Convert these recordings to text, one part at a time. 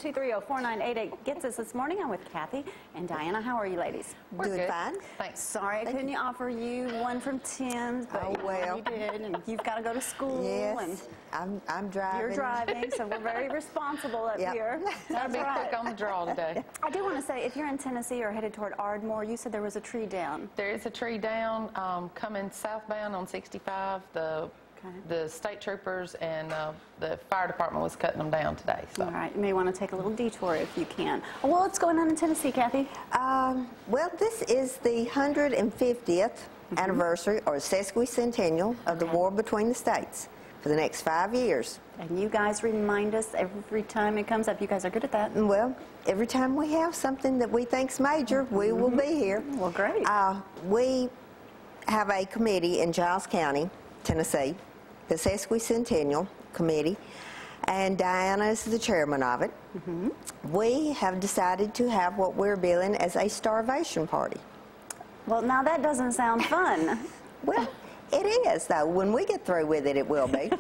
230-4988 gets us this morning. I'm with Kathy and Diana. How are you, ladies? We're Doing good. fine. Thanks. Sorry I couldn't offer you one from Tim's, but Oh, well. you did, and you've got to go to school. Yes, and I'm driving. you're driving, so we're very responsible up here. That'll be quick on the draw today. I do want to say, if you're in Tennessee or headed toward Ardmore, you said there was a tree down. There is a tree down coming southbound on 65. The state troopers and the fire department was cutting them down today. So. All right, you may want to take a little detour if you can. Well, what's going on in Tennessee, Kathy? Well, this is the 150th anniversary or sesquicentennial of the war between the states for the next 5 years. And you guys remind us every time it comes up. You guys are good at that. Well, every time we have something that we think's major, we will be here. Well, great. We have a committee in Giles County, Tennessee, the Sesquicentennial Committee, and Diana is the chairman of it. We have decided to have what we're billing as a starvation party. Well, now that doesn't sound fun. Well, it is, though. When we get through with it, it will be.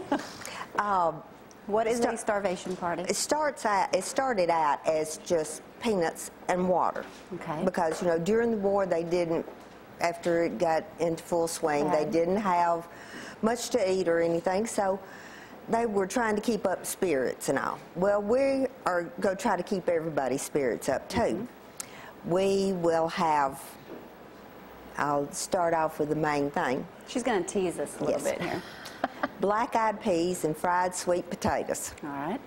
What is a starvation party? It started out as just peanuts and water. Okay. Because, you know, during the war, they didn't, after it got into full swing, they didn't have much to eat or anything, so they were trying to keep up spirits and all. Well, we are going to try to keep everybody's spirits up, too. We will have, I'll start off with the main thing. She's going to tease us a little bit here. Black-eyed peas and fried sweet potatoes. All right.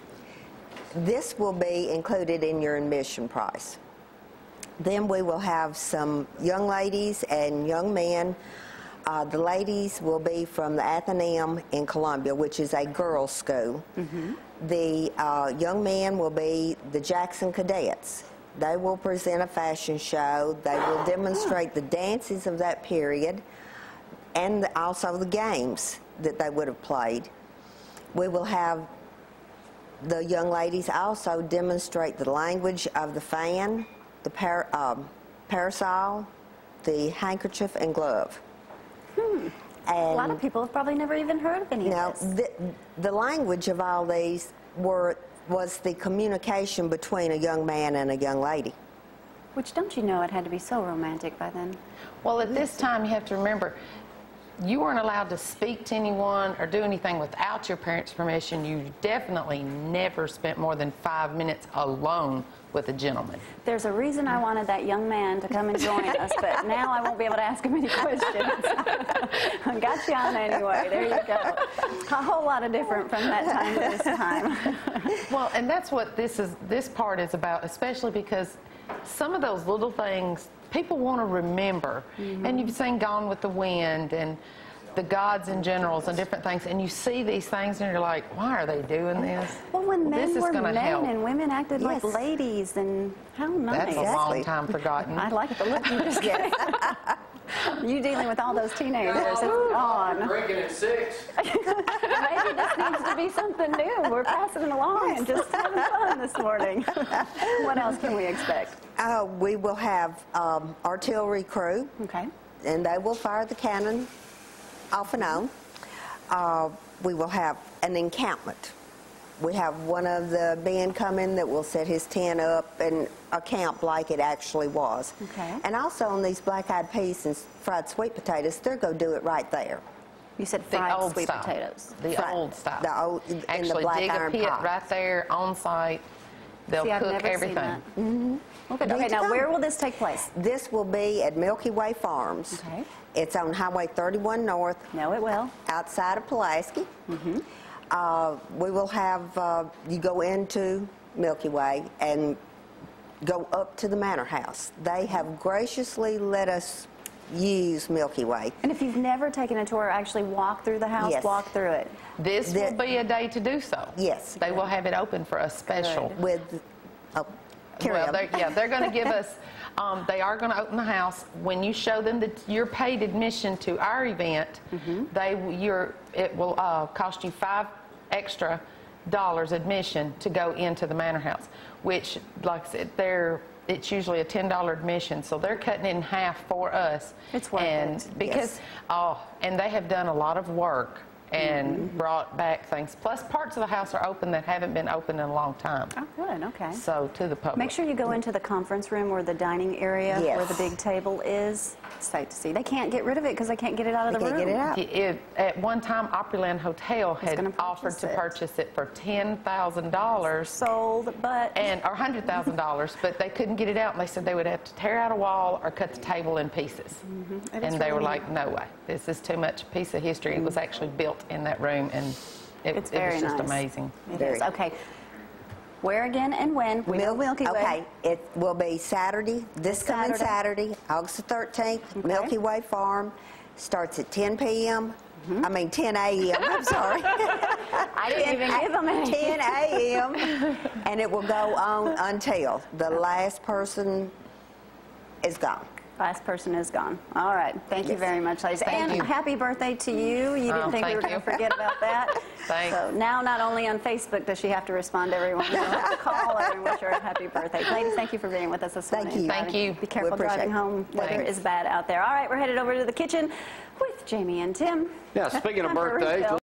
This will be included in your admission price. Then we will have some young ladies and young men. The ladies will be from the Athenaeum in Columbia, which is a girls' school. The young men will be the Jackson Cadets. They will present a fashion show. They will demonstrate the dances of that period and also the games that they would have played. We will have the young ladies also demonstrate the language of the fan, the parasol, the handkerchief, and glove. And a lot of people have probably never even heard of any of this. The language of all these was the communication between a young man and a young lady. Which, don't you know, it had to be so romantic by then. Well, at this time, you have to remember, you weren't allowed to speak to anyone or do anything without your parents' permission. You definitely never spent more than 5 minutes alone with a gentleman. There's a reason I wanted that young man to come and join us, but now I won't be able to ask him any questions. I got you on anyway. There you go. A whole lot of different from that time to this time. Well, and that's what this part is about, especially because some of those little things people want to remember. And you've seen Gone with the Wind and the Gods and Generals and different things, and you see these things and you're like, why are they doing this? Well, when men were men help. And women acted like ladies, and how nice. That's a long time forgotten. I like the look you just gave. You dealing with all those teenagers, it's on. Drinking at 6. Maybe this needs to be something new. We're passing it along and just having fun this morning. What else can we expect? We will have artillery crew. Okay. And they will fire the cannon off and on. We will have an encampment. We have one of the band come in that will set his tent up and a camp like it actually was. Okay. And also on these black-eyed peas and fried sweet potatoes, they're going to do it right there. You said fried sweet potatoes. The old style. The old, actually dig a pit right there on site. They'll cook everything. Okay, now where will this take place? This will be at Milky Way Farms. Okay. It's on Highway 31 North. No, it will. Outside of Pulaski. We will have, you go into Milky Way and go up to the Manor House. They have graciously let us use Milky Way. And if you've never taken a tour, actually walk through the house, walk through it. This will be a day to do so. Yes. They will have it open for a special. With, they're going to give us, they are going to open the house. When you show them your paid admission to our event, it will cost you $5 extra admission to go into the Manor House, which, like I said, it's usually a $10 admission, so they're cutting it in half for us. It's worth it. Because, and they have done a lot of work and brought back things. Plus, parts of the house are open that haven't been open in a long time. Oh, good, okay. So, to the public. Make sure you go into the conference room or the dining area where the big table is. It's safe to see. They can't get rid of it because they can't get it out of the room. They can't get it out. At one time, Opryland Hotel had offered to purchase it for $10,000. Sold, but... Or $100,000, but they couldn't get it out, and they said they would have to tear out a wall or cut the table in pieces. And they were like, no way, this is too much piece of history. It was actually built in that room, and it was just amazing. It is. Okay. Where again and when? We know Milky Way. Okay, it will be Saturday, this coming Saturday, August the 13th, Milky Way Farm. Starts at 10 p.m. I mean 10 a.m. I'm sorry. I didn't even give them any. 10 a.m. and it will go on until the last person is gone. Last person is gone. All right. Thank you very much, ladies. Thank you. Happy birthday to you. You didn't think we were going to forget about that. Thanks. So now not only on Facebook does she have to respond to everyone, she'll have to call her and wish her a happy birthday. Ladies, thank you for being with us this morning. Thank you. Thank you. Be careful driving home. Weather is bad out there. All right, we're headed over to the kitchen with Jamie and Tim. Yeah, speaking of birthdays.